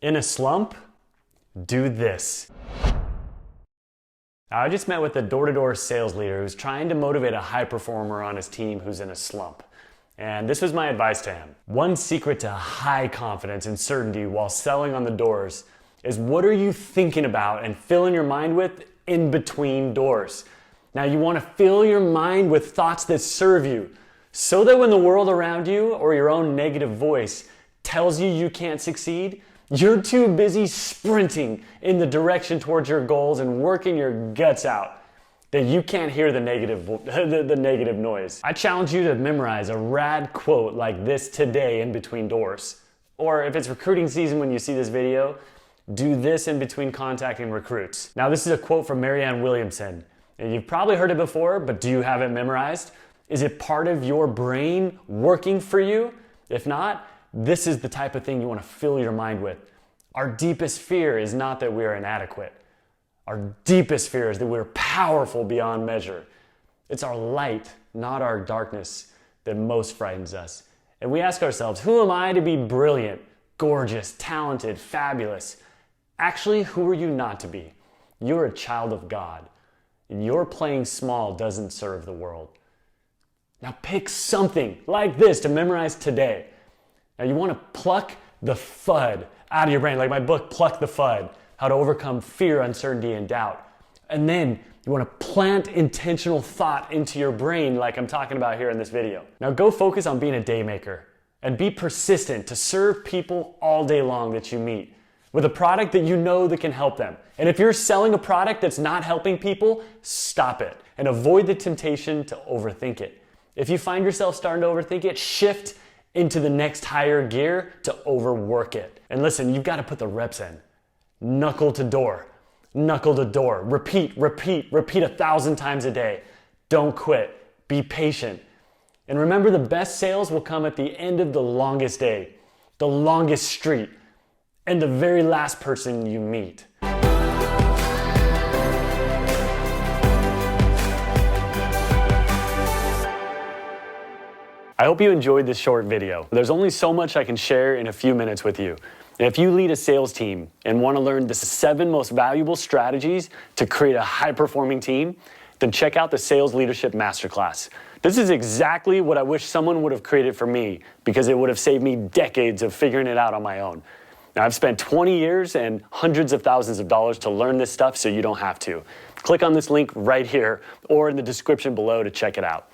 In a slump, do this. Now, I just met with a door-to-door sales leader who's trying to motivate a high performer on his team who's in a slump. And this was my advice to him. One secret to high confidence and certainty while selling on the doors is what are you thinking about and filling your mind with in between doors. Now, you want to fill your mind with thoughts that serve you so that when the world around you or your own negative voice tells you you can't succeed, you're too busy sprinting in the direction towards your goals and working your guts out that you can't hear the negative noise. I challenge you to memorize a rad quote like this today in between doors. Or if it's recruiting season when you see this video, do this in between contacting recruits. Now, this is a quote from Marianne Williamson. And you've probably heard it before, but do you have it memorized? Is it part of your brain working for you? If not, this is the type of thing you want to fill your mind with. Our deepest fear is not that we are inadequate. Our deepest fear is that we're powerful beyond measure. It's our light, not our darkness, that most frightens us. And we ask ourselves, who am I to be brilliant, gorgeous, talented, fabulous? Actually, who are you not to be? You're a child of God. And your playing small doesn't serve the world. Now pick something like this to memorize today. Now you want to pluck the FUD out of your brain, like my book, Pluck the FUD, How to Overcome Fear, Uncertainty, and Doubt. And then you want to plant intentional thought into your brain like I'm talking about here in this video. Now go focus on being a day maker and be persistent to serve people all day long that you meet with a product that you know that can help them. And if you're selling a product that's not helping people, stop it and avoid the temptation to overthink it. If you find yourself starting to overthink it, shift into the next higher gear to overwork it. And listen, you've got to put the reps in. Knuckle to door, repeat 1,000 times a day. Don't quit, be patient. And remember, the best sales will come at the end of the longest day, the longest street, and the very last person you meet. I hope you enjoyed this short video. There's only so much I can share in a few minutes with you. And if you lead a sales team and want to learn the 7 most valuable strategies to create a high-performing team, then check out the Sales Leadership Masterclass. This is exactly what I wish someone would have created for me because it would have saved me decades of figuring it out on my own. Now, I've spent 20 years and hundreds of thousands of dollars to learn this stuff so you don't have to. Click on this link right here or in the description below to check it out.